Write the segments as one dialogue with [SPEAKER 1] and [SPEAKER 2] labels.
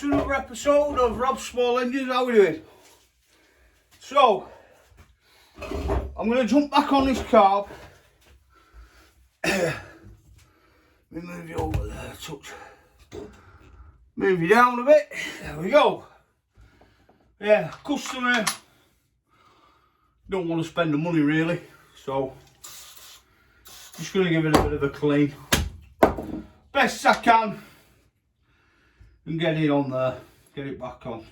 [SPEAKER 1] to another episode of Rob's Small Engines. How are we doing? So, I'm going to jump back on this carb. Let me move you over there a touch. Move you down a bit. There we go. Yeah, customer don't want to spend the money really, so just going to give it a bit of a clean. Best I can. And get it on there, get it back on.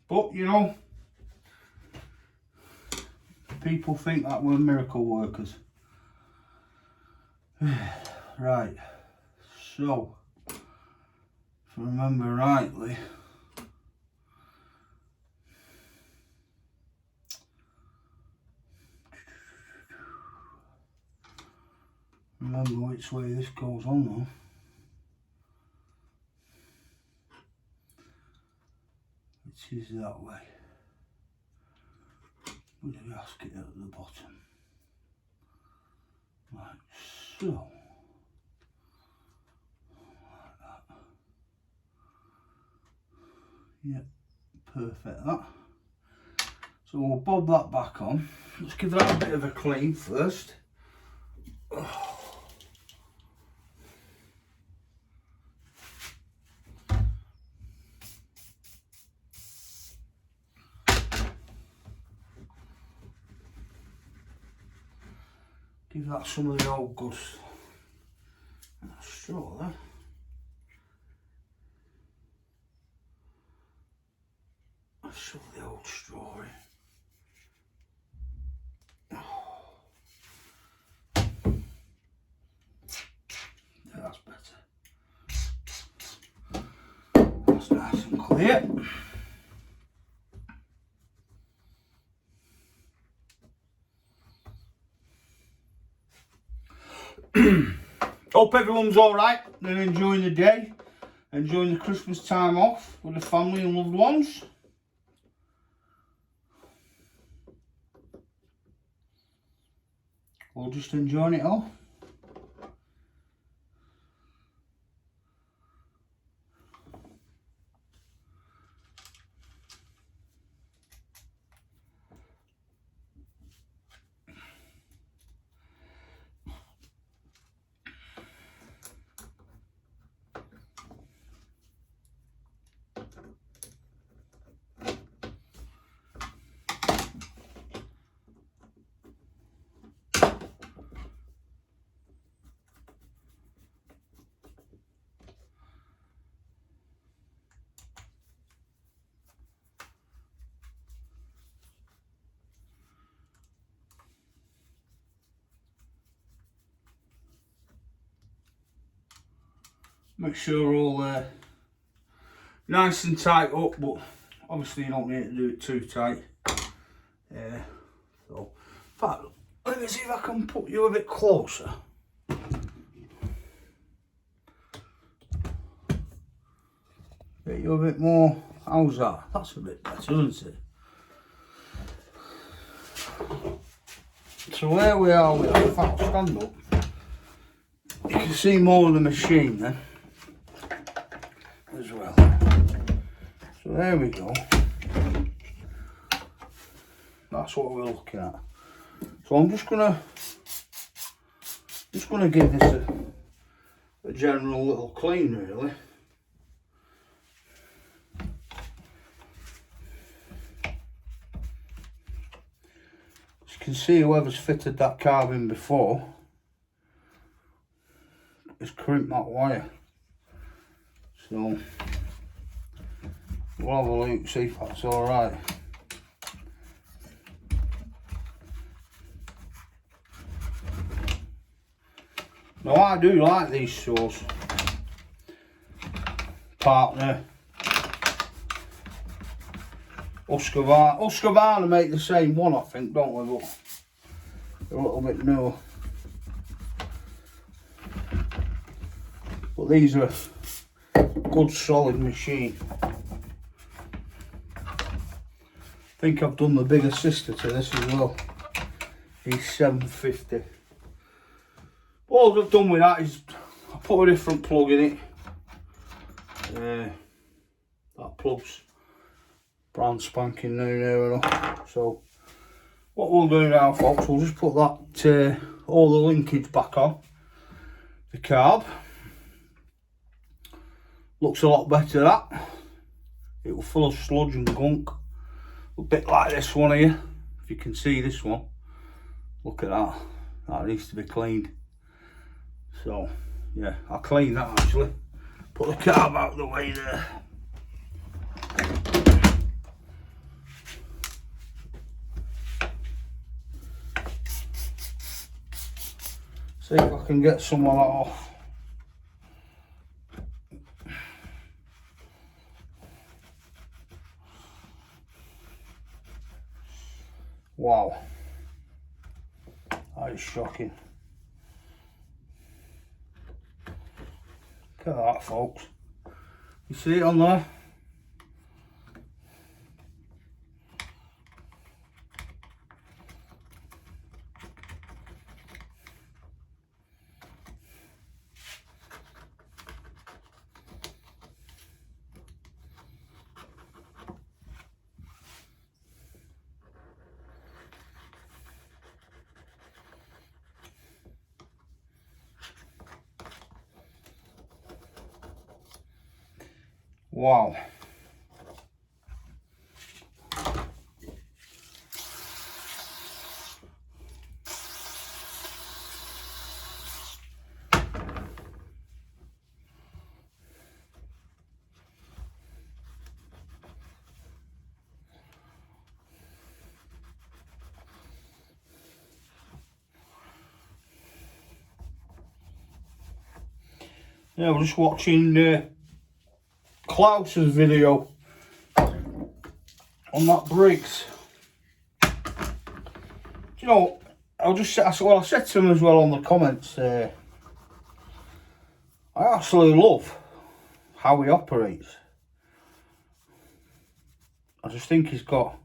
[SPEAKER 1] But you know, people think that we're miracle workers. Right, so if I remember rightly, remember which way this goes on though. Which is that way. With the gasket at the bottom. Like so. Like that. Yep, perfect that. So we'll bob that back on. Let's give that a bit of a clean first. Give that some of the old good straw there. Let's shove the old straw in. Yeah, that's better. That's nice and clear. Hope everyone's alright and enjoying the day, enjoying the Christmas time off with the family and loved ones. Or just enjoying it all. Make sure all nice and tight up, but obviously you don't need to do it too tight. So, in fact, let me see if I can put you a bit closer. Get you a bit more. How's that? That's a bit better, isn't it? So where we are with that, in fact, stand up. You can see more of the machine then. As well. So there we go. That's what we're looking at. So I'm just gonna give this a general little clean really. As you can see, whoever's fitted that carb in before has crimped that wire. So we'll have a look, see if that's alright. Now I do like these saws. Partner. Husqvarna make the same one, I think, don't they? But they're a little bit newer. But these are good solid machine. I think I've done the bigger sister to this as well. K650. All I've done with that is put a different plug in it. That plug's brand spanking new near enough. So what we'll do now, folks, we'll just put that all the linkage back on the carb. Looks a lot better, that. It was full of sludge and gunk, a bit like this one here. If you can see this one, look at that. That needs to be cleaned. So yeah, I'll clean that actually. Put the carb out of the way there. See if I can get some of that off. Wow, that is shocking. Look at that, folks. You see it on there? Wow. Yeah, we're just watching Klaus's video on that Briggs. You know, I said to him as well on the comments, I absolutely love how he operates. I just think he's got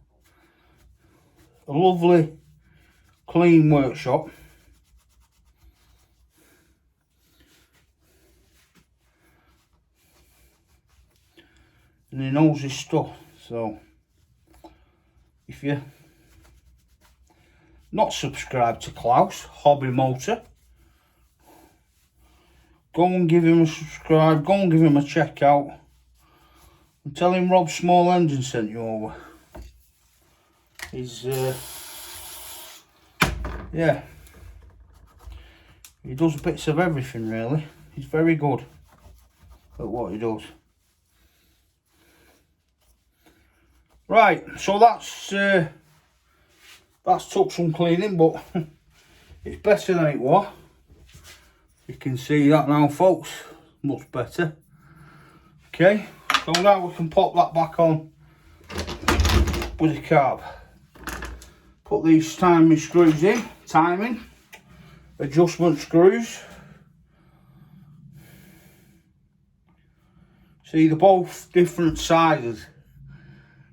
[SPEAKER 1] a lovely, clean workshop. And he knows his stuff. So if you're not subscribed to Klaus Hobby Motor, go and give him a subscribe, go and give him a check out, and tell him Rob Small Engine sent you over. He's yeah, he does bits of everything really. He's very good at what he does. Right, so that's took some cleaning, but it's better than it was. You can see that now, folks, much better. Okay, so now we can pop that back on with the carb. Put these timing screws in, timing, adjustment screws. See, they're both different sizes.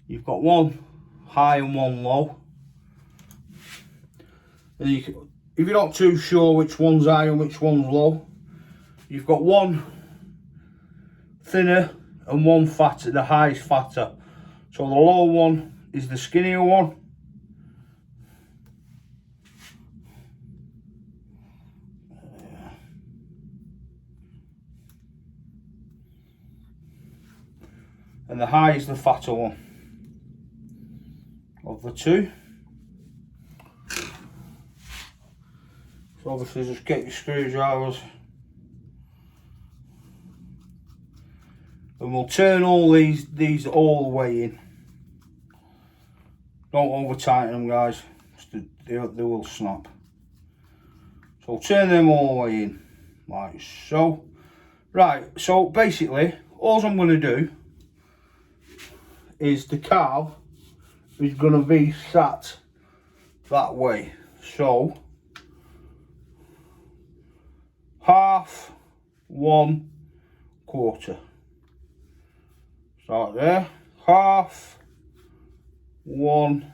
[SPEAKER 1] You've got one high and one low. And if you're not too sure which one's high and which one's low, you've got one thinner and one fatter, the highest fatter. So the low one is the skinnier one. And the high is the fatter one of the two. So obviously just get your screwdrivers and we'll turn all these all the way in. Don't over tighten them, guys, they will snap. So turn them all the way in like so. Right, so basically all I'm going to do is the carb is going to be sat that way. So half, 1 quarter. Start there. Half, 1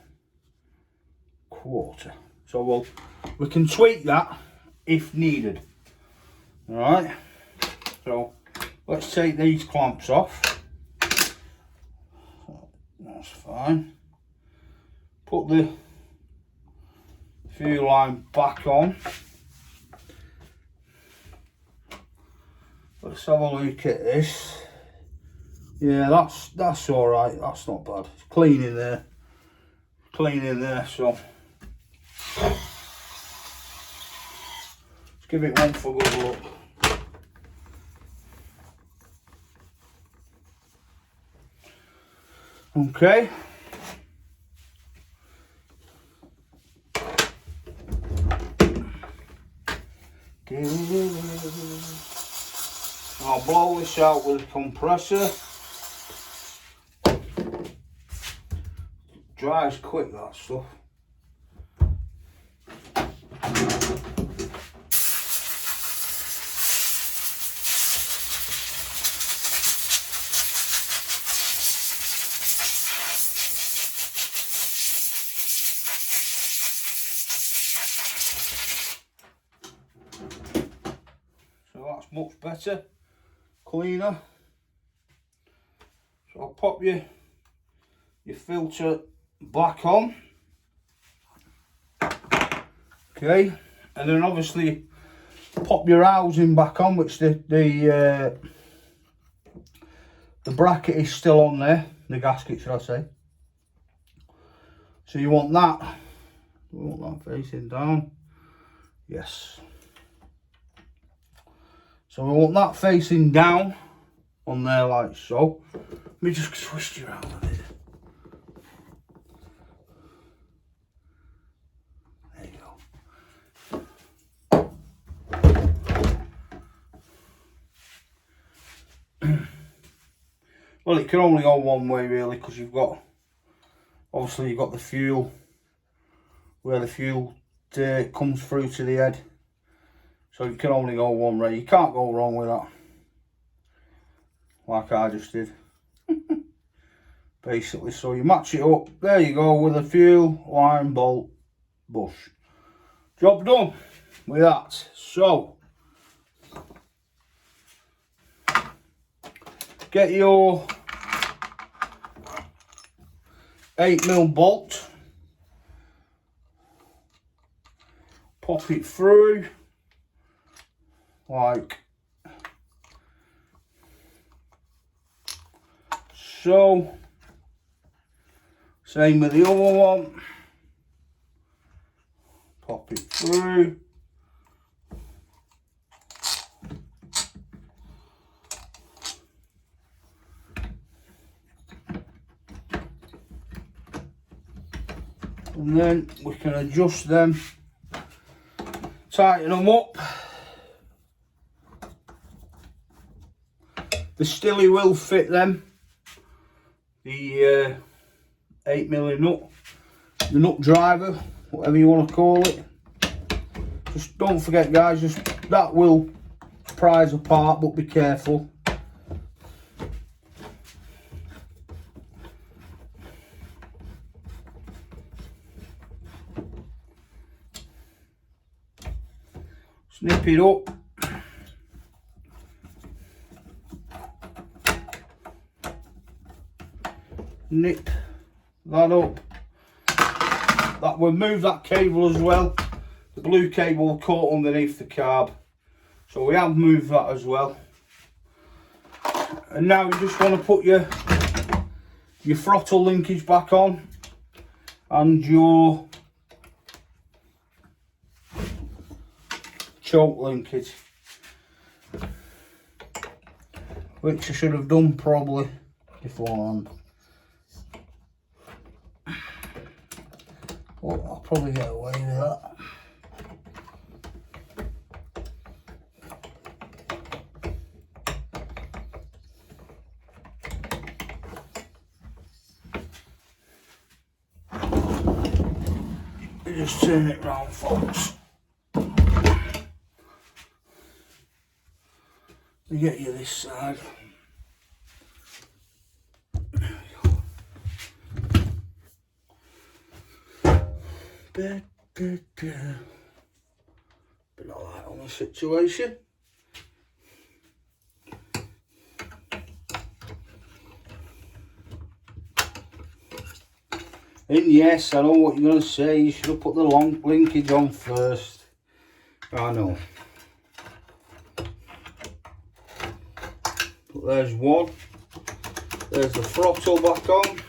[SPEAKER 1] quarter. So we can tweak that if needed. Alright. let's take these clamps off. That's fine. Put the fuel line back on. Let's have a look at this. Yeah, that's all right. That's not bad. It's clean in there. Clean in there. So let's give it one for good look. Okay. I'll blow this out with a compressor. Dries quick, that stuff. So that's much better, cleaner. So I'll pop your filter back on. Okay, and then obviously pop your housing back on, which the bracket is still on there, the gasket should I say. So you want that facing down. Yes. So we want that facing down on there like so. Let me just twist you around a bit. There you go. Well, it can only go one way really, because you've got, obviously you've got the fuel, where the fuel comes through to the head. So it can only go one way. You can't go wrong with that. Like I just did. Basically, so you match it up. There you go, with a fuel line bolt bush. Job done with that. So get your 8mm bolt. Pop it through. Like so. Same with the other one. Pop it through. And then we can adjust them, tighten them up. The stilly will fit them, the 8mm nut, the nut driver, whatever you want to call it. Just don't forget guys, just that will prise apart, but be careful. Snip it up. Nip that up. That will move that cable as well. The blue cable caught underneath the carb, so we have moved that as well. And now you just want to put your throttle linkage back on and your choke linkage, which I should have done probably beforehand. Well, I'll probably get away with that. Just turn it round, folks. We get you this side. Bit of light on the situation. And yes, I know what you're going to say, you should have put the long linkage on first. I know. But there's one. There's the throttle back on.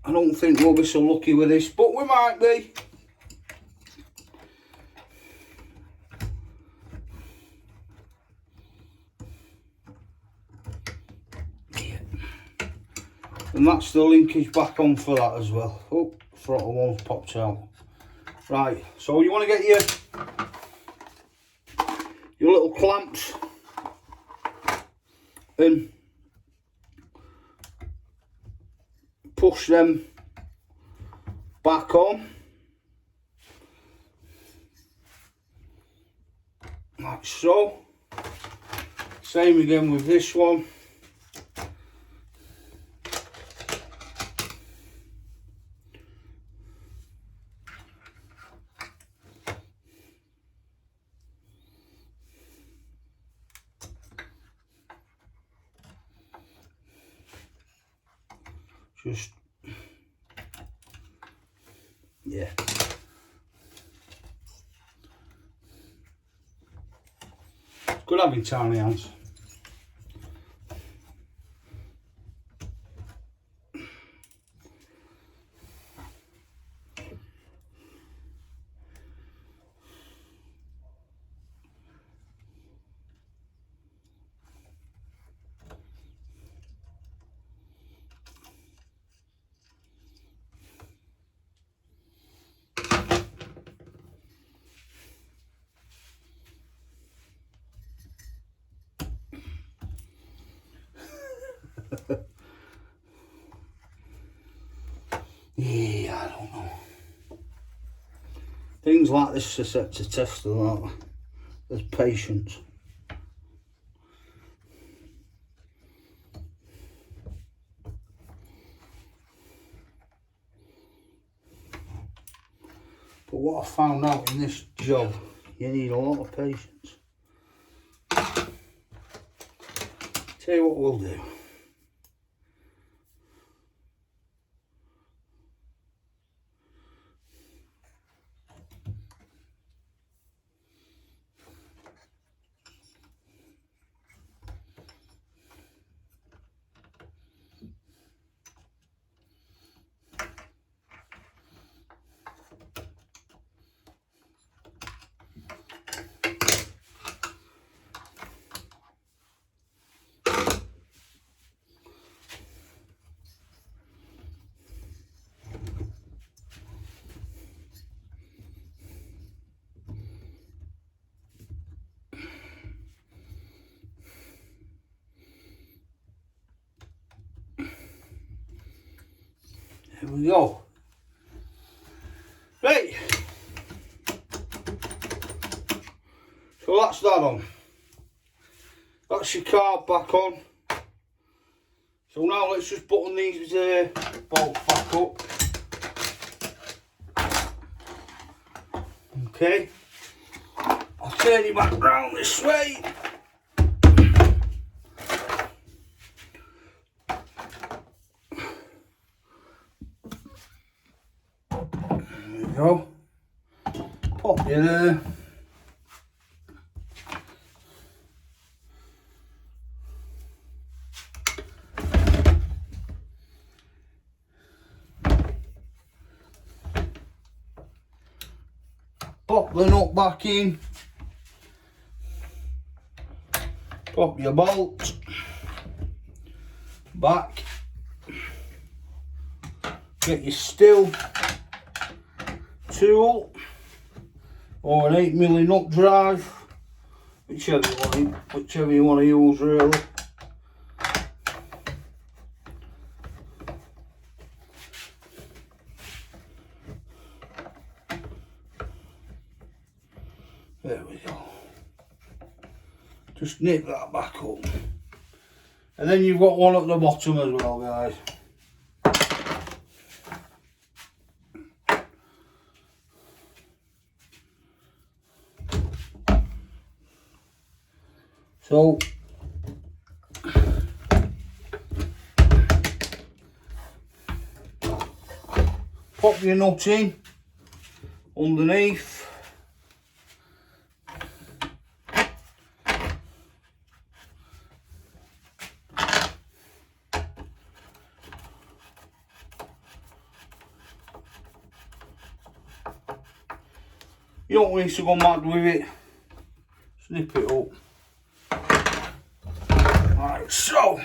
[SPEAKER 1] I don't think we'll be so lucky with this, but we might be. Yeah. And that's the linkage back on for that as well. Oh, throttle one's popped out. Right, so you want to get your little clamps and push them back on like so. Same again with this one. Just, yeah. It's good having tiny hands. Yeah, I don't know. Things like this are set to test a lot. There's patience. But what I found out in this job, you need a lot of patience. Tell you what we'll do. Here we go. Right. So that's that on. That's your carb back on. So now let's just button these bolts back up. Okay. I'll turn you back round this way. Go. Pop you there. Pop the nut back in. Pop your bolt back. Get your steel tool or an 8mm nut drive, whichever you want to use really. There we go. Just nip that back up. And then you've got one at the bottom as well, guys. So your nut in underneath. You don't need to go mad with it. Snip it up. Right, so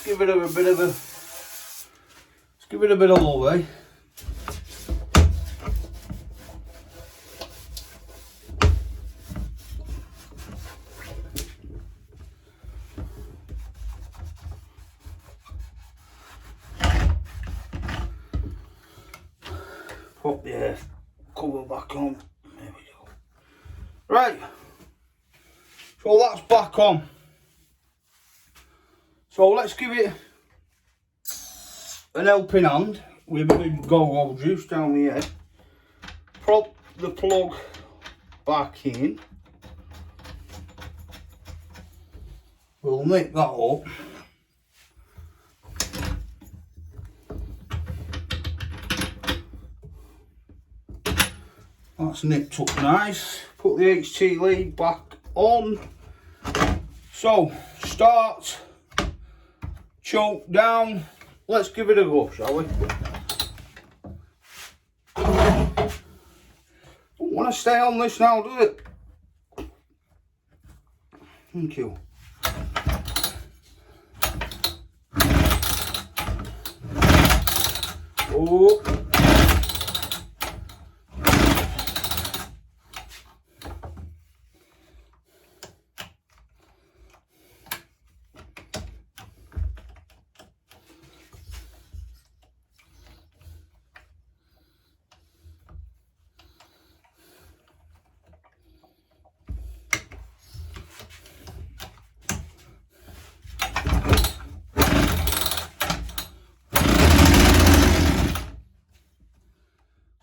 [SPEAKER 1] give it a bit of a, let's give it a bit of love, eh? Put the cover back on. There we go. Right. So that's back on. So let's give it an helping hand with a big go-go juice down here. Prop the plug back in. We'll nip that up. That's nipped up nice. Put the HT lead back on. So, start, choke down. Let's give it a go, shall we? Don't want to stay on this now, does it? Thank you. Oh.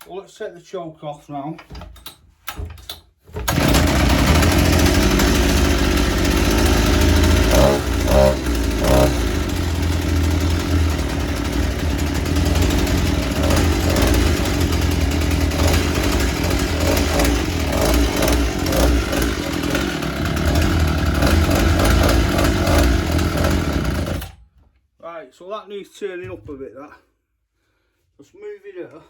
[SPEAKER 1] Well, let's take the choke off now. Right, so that needs turning up a bit, that. Let's move it here.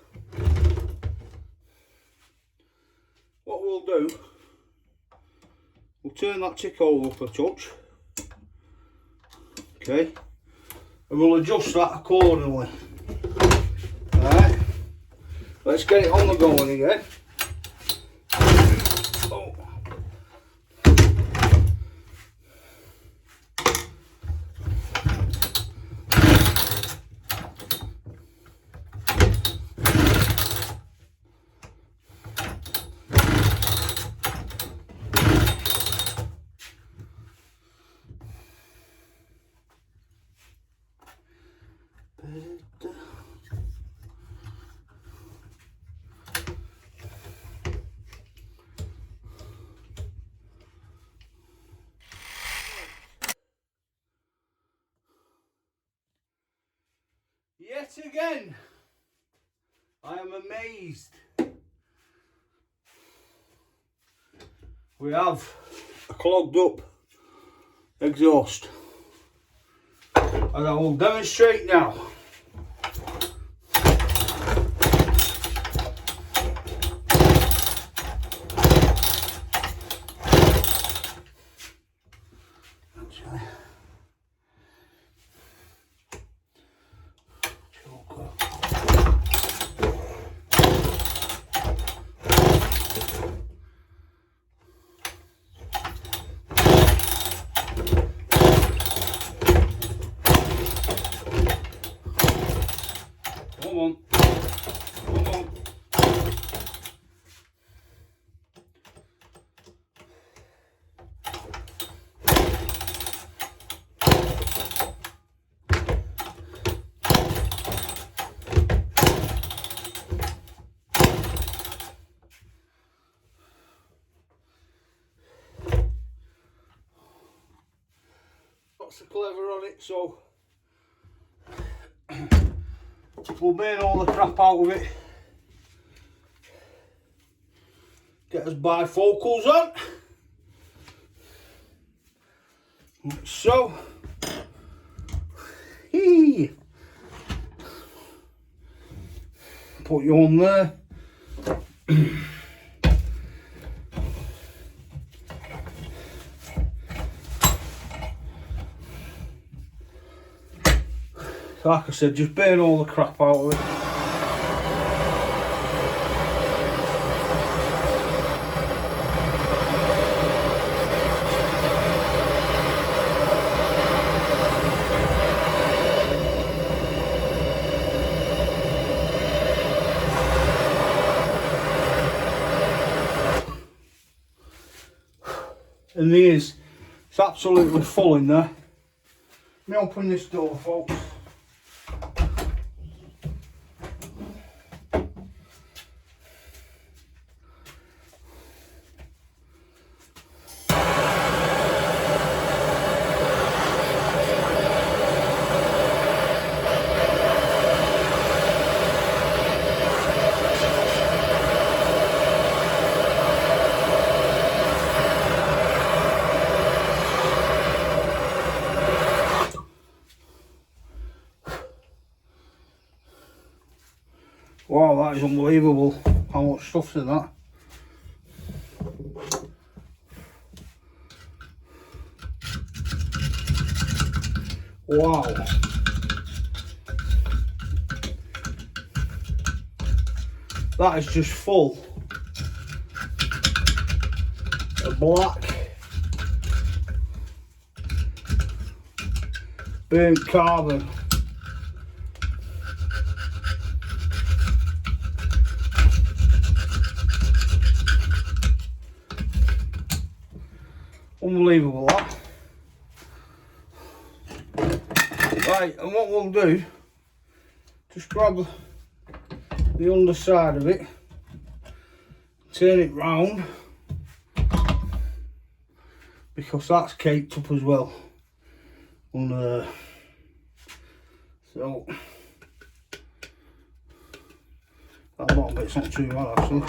[SPEAKER 1] What we'll do, we'll turn that tick hole up a touch, okay, and we'll adjust that accordingly. Alright, let's get it on the going again. Oh. Yet again, I am amazed. We have a clogged up exhaust, and I will demonstrate now. Come on. Come on. Lots of clever on it, so we'll burn all the crap out of it. Get us bifocals on. Like so. Hee. Put you on there. Like I said, just burn all the crap out of it. And it's absolutely full in there. Let me open this door, folks. Wow, that is unbelievable how much stuff's in that. Wow. That is just full of black burnt carbon. Unbelievable that. Right, and what we'll do, just grab the underside of it, turn it round, because that's caked up as well under there. So that bottom bit's not too bad actually.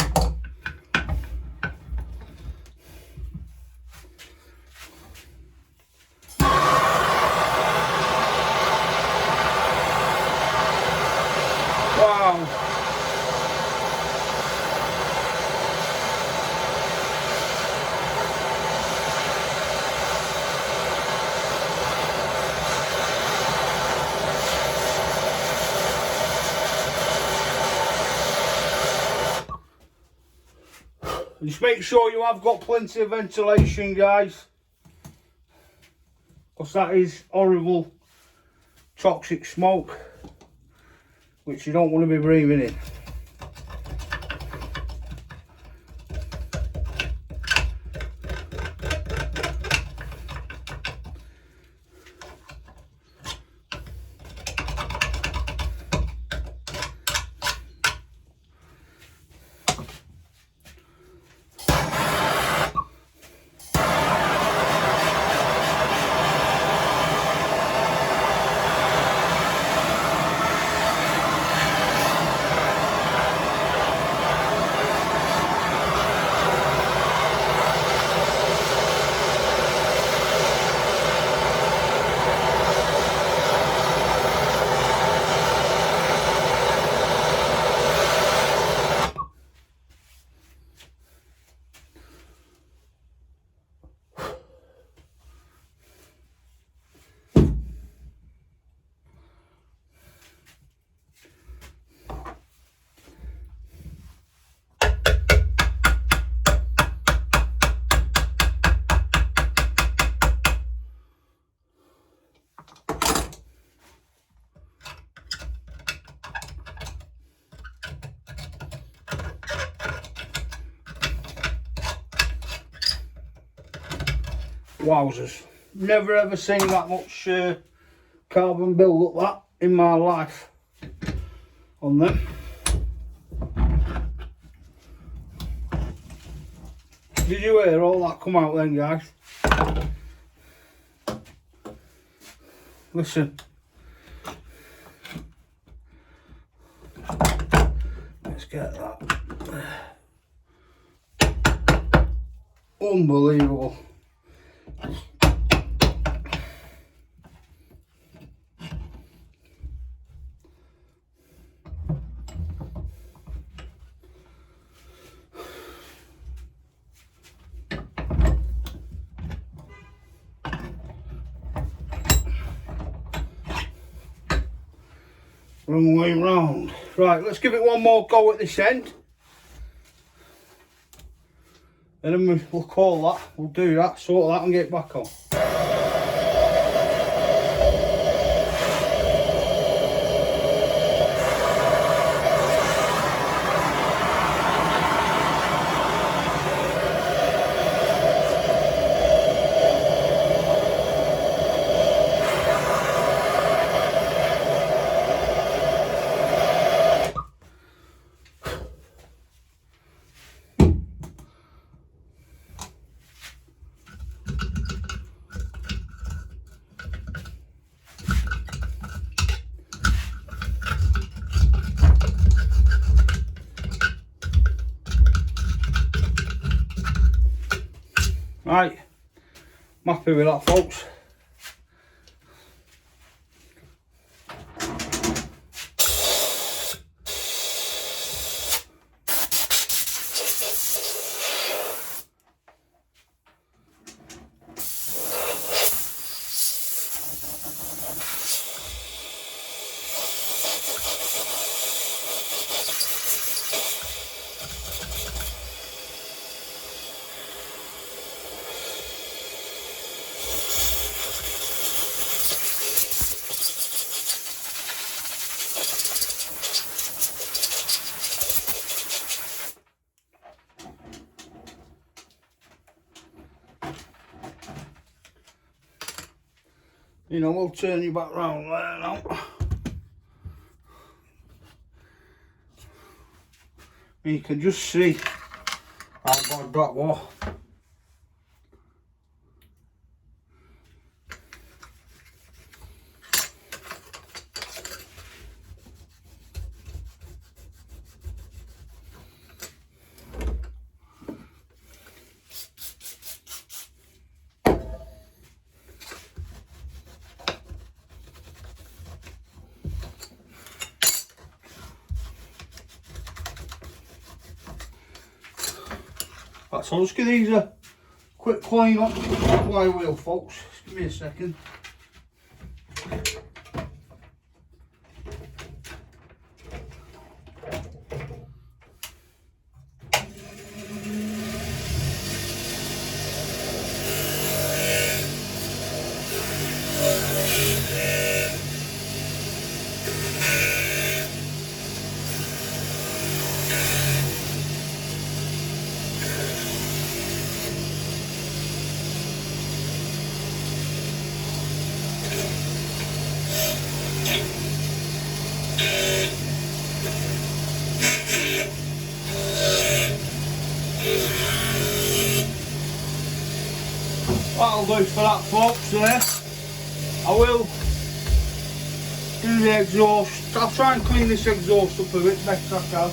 [SPEAKER 1] Just make sure you have got plenty of ventilation, guys, because that is horrible toxic smoke which you don't want to be breathing in. Wowzers, never ever seen that much carbon build up that in my life on them. Did you hear all that come out then, guys? Listen, Let's get that. Unbelievable. Wrong way round. Right, let's give it one more go at this end. And then we'll call that, we'll do that, sort that and get it back on. Right, I'm happy with that, folks. You know, we'll turn you back round there now. You can just see how bad that was. Right, so I'll just give these a quick clean up flywheel, folks. Just give me a second. That'll do for that, folks, there. I will do the exhaust. I'll try and clean this exhaust up a bit best I can.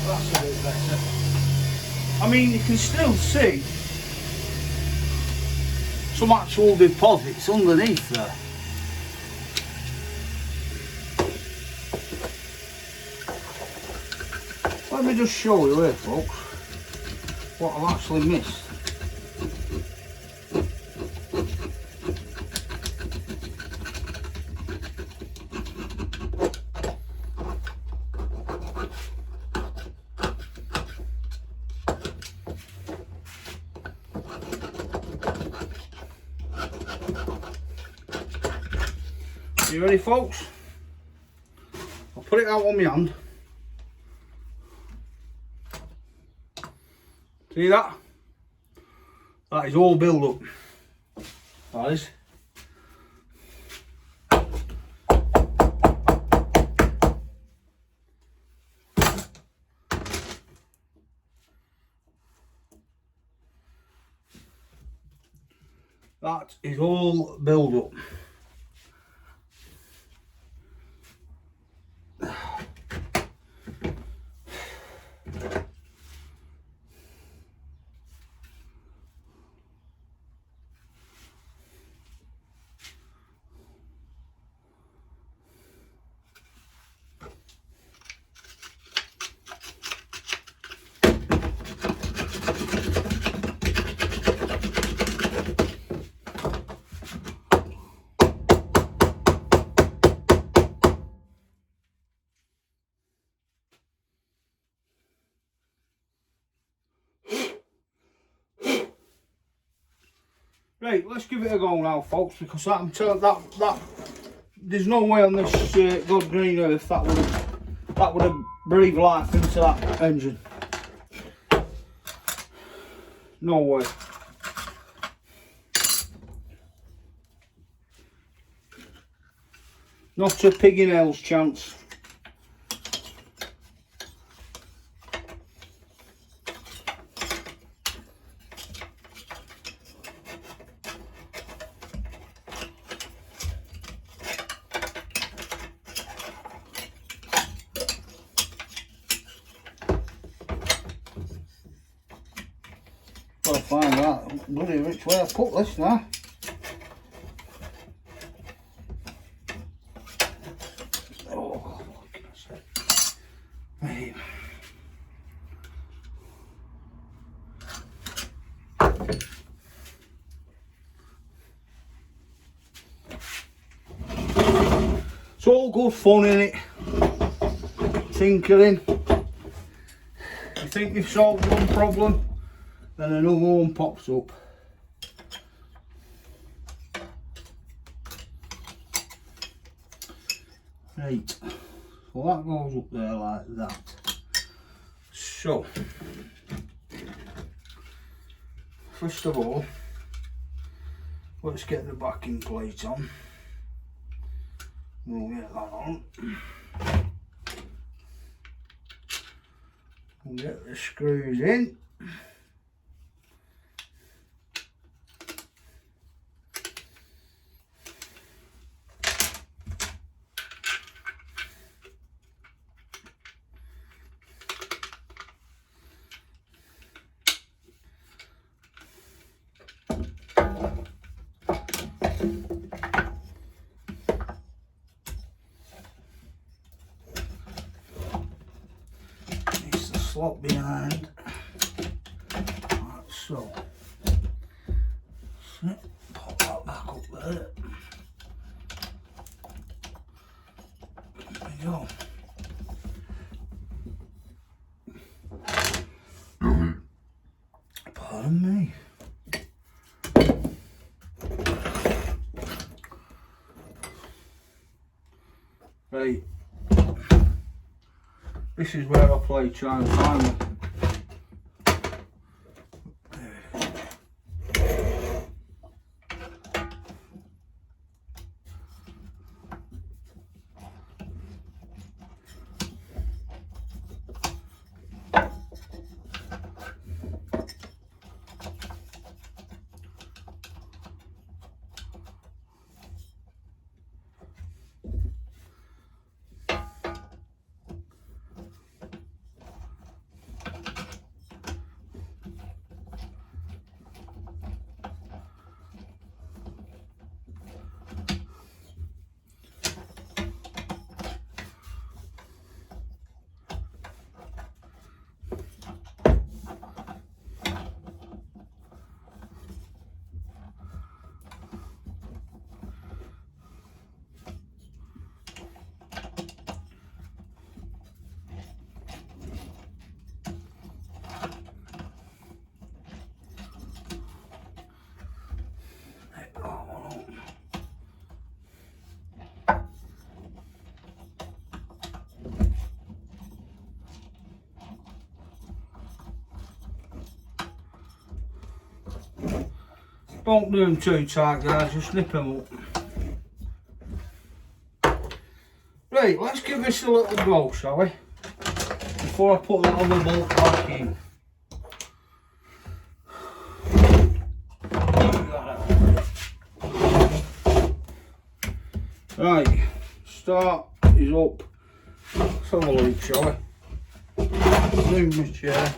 [SPEAKER 1] That's a bit better. I mean, you can still see some actual deposits underneath there. Let me just show you here, folks, what I've actually missed. You ready, folks? I'll put it out on my hand. See that? That is all built up. That is. That is all built up. Right, let's give it a go now, folks, because I'm telling that there's no way on this God green earth that would have breathed life into that engine. No way. Not a pig in hell's chance. Gotta find out bloody which way I put this now. Oh, what can I say? Right. It's all good fun in it. Tinkering. You think you've solved one problem, then another one pops up. Right, so that goes up there like that. So, first of all, let's get the backing plate on. We'll get that on. We'll get the screws in. Slot behind, like so. Pop that back up there. There we go. Pardon me. Right. This is where I play try and find them. Don't do them too tight, guys, just nip them up. Right, let's give this a little go, shall we? Before I put that other bolt back in. Right, start is up. Let's have a look, shall we? Move my chair.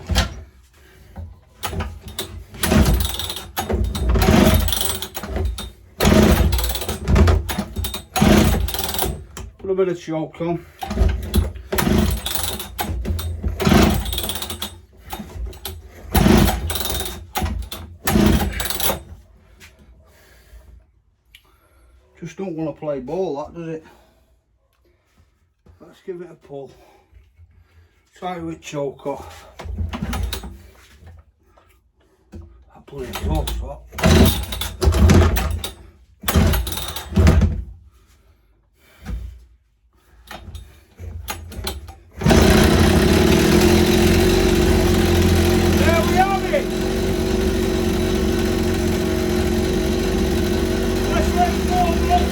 [SPEAKER 1] Put a bit of choke on. Just don't want to play ball, that does it? Let's give it a pull. Try with choke off. That bloody exhaust, that. There we have it! Let's let it go, look!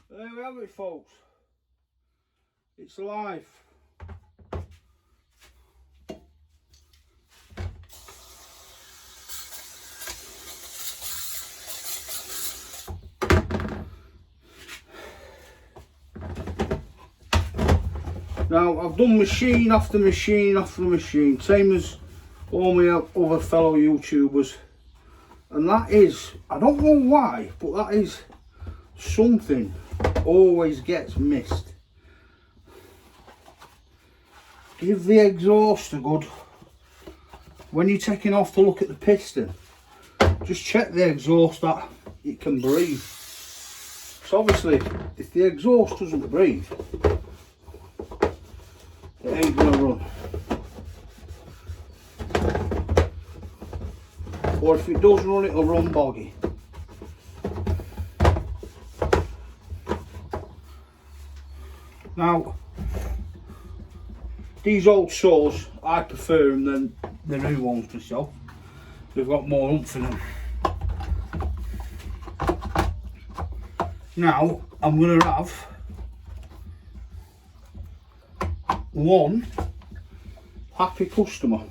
[SPEAKER 1] There we have it, folks. It's live. Now I've done machine after machine after machine, same as all my other fellow YouTubers, and that is, I don't know why, but that is something always gets missed. Give the exhaust a good, when you're taking off to look at the piston, just check the exhaust that it can breathe. So obviously if the exhaust doesn't breathe, it ain't gonna run. Or if it does run, it'll run boggy. Now, these old saws, I prefer them than the new ones myself. They've got more oomph in them. Now, I'm going to have one happy customer.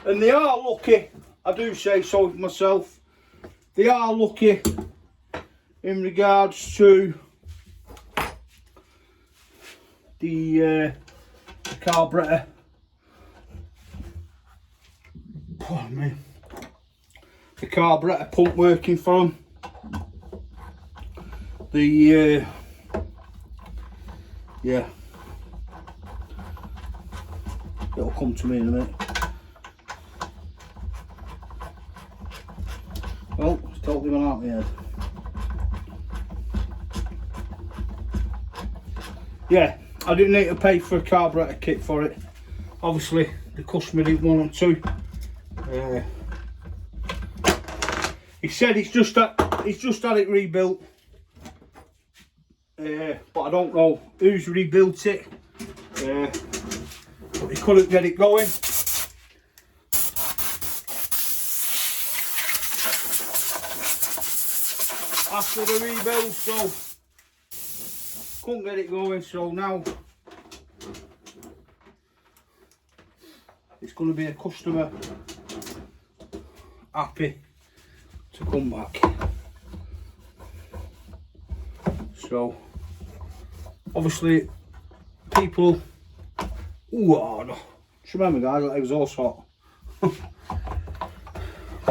[SPEAKER 1] And they are lucky, I do say so myself, they are lucky in regards to the carburetor. Pardon me. The carburetor pump working for them. The yeah, it'll come to me in a minute. Well, it's totally gone out of my head. Yeah, I didn't need to pay for a carburetor kit for it. Obviously, the customer didn't want them to. He said it's just had it rebuilt. But I don't know who's rebuilt it. But he couldn't get it going. After the rebuild, so couldn't get it going, so now going to be a customer happy to come back. So obviously people, oh no, just remember guys, that exhaust hot.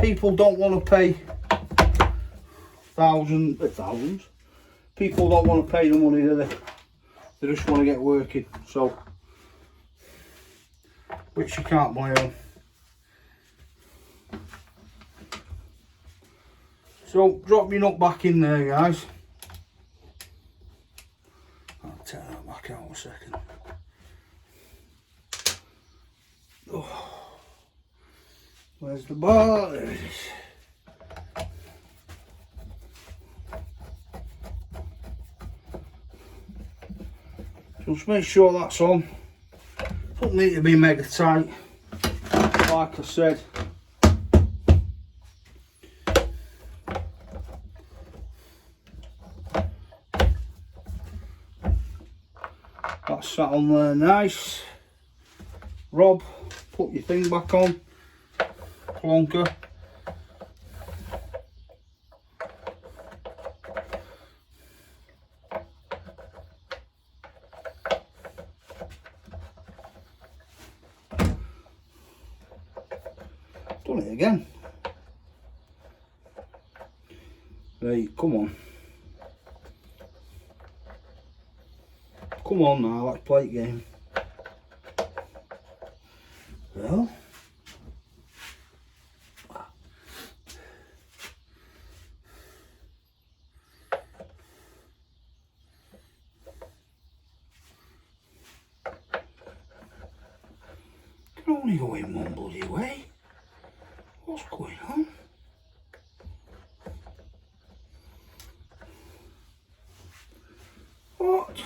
[SPEAKER 1] People don't want to pay thousands. People don't want to pay the money, do they? They just want to get working. So, which you can't blame them. So drop your nut back in there, guys. I'll take that back out a second. Oh. Where's the bar? There it is. Just make sure that's on. Doesn't need to be mega tight, like I said. That's sat on there nice. Rob, put your thing back on. Plonker. Done it again. Right, come on. Come on now, let's play a game. Well. Can only go in one bloody way. What's going on? What?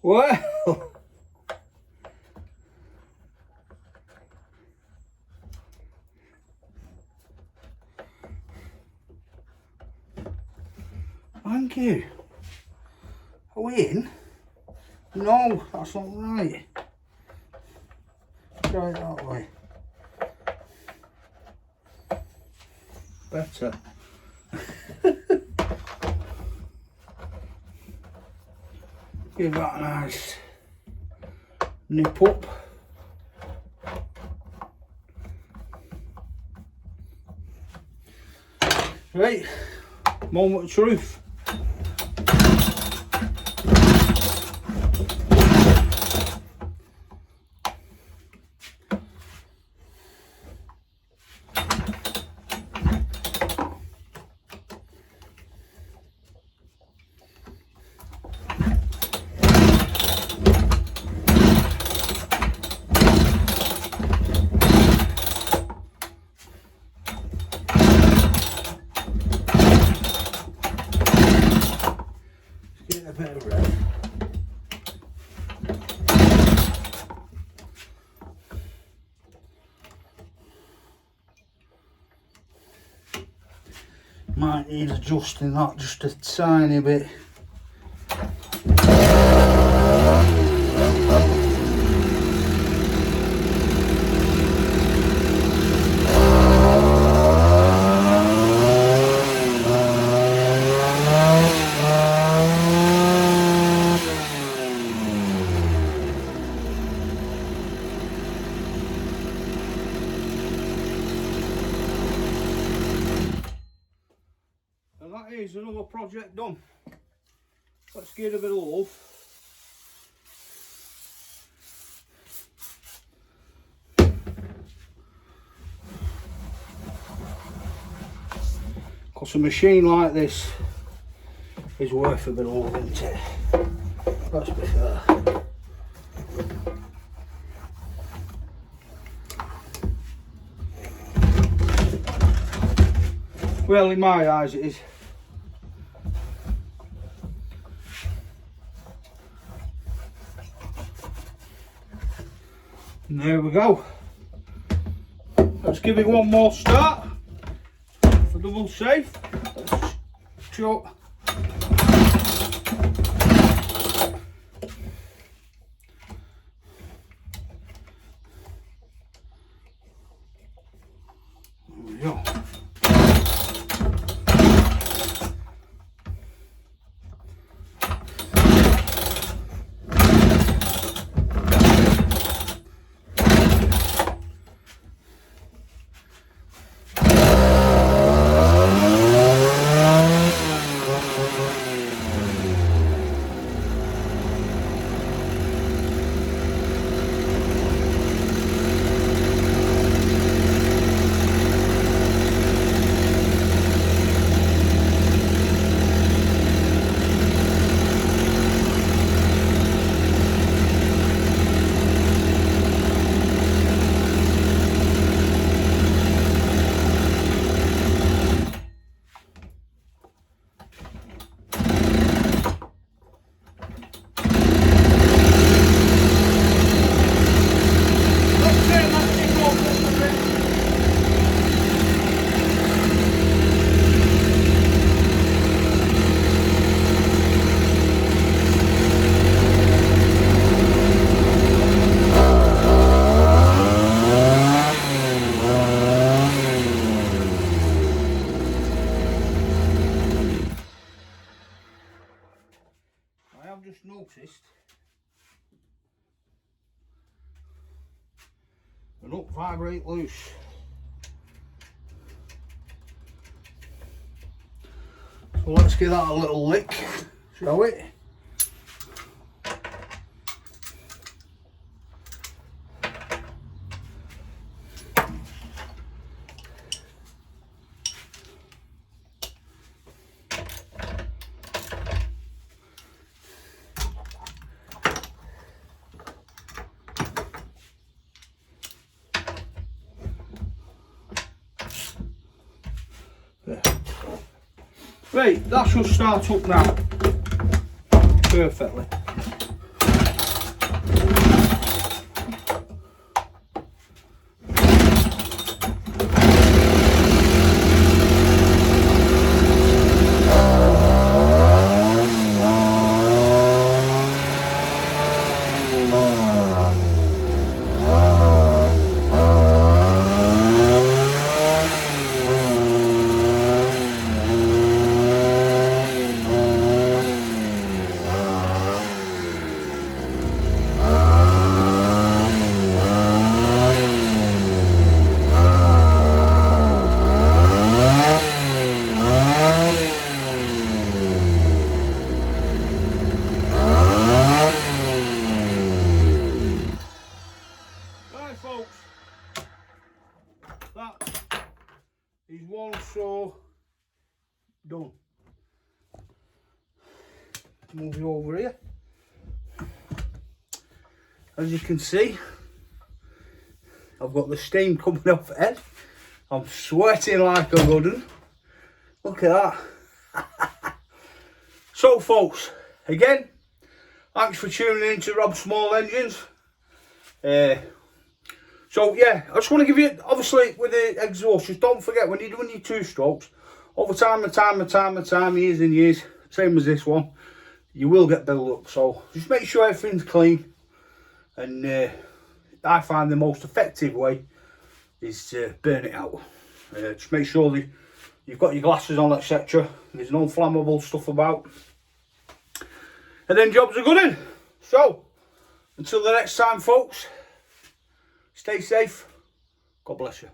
[SPEAKER 1] Well, thank you. Are we in? No, that's not right. Try it that way. Better. Give that a nice nip up. Right, moment of truth. Get a bit of red. Might need adjusting that just a tiny bit. And that is another project done. Let's give it a bit of love. Because a machine like this is worth a bit of love, isn't it? Let's be fair. Well, in my eyes it is. And there we go. Let's give it one more start. double safe. Let's choke. There we go. I've just noticed the nut vibrate loose. So let's give that a little lick, shall we? Right, that should start up now perfectly. That is one saw done. Move you over here. As you can see, I've got the steam coming off the head. I'm sweating like a good one. Look at that. So folks, again, thanks for tuning in to Rob Small Engines. So yeah, I just want to give you, obviously with the exhaust, just don't forget when you're doing your two strokes, over time and years and years, same as this one, you will get build up. So just make sure everything's clean, and I find the most effective way is to burn it out. Just make sure that you've got your glasses on, etc. There's no flammable stuff about, and then jobs are good in. So until the next time folks, stay safe. God bless you.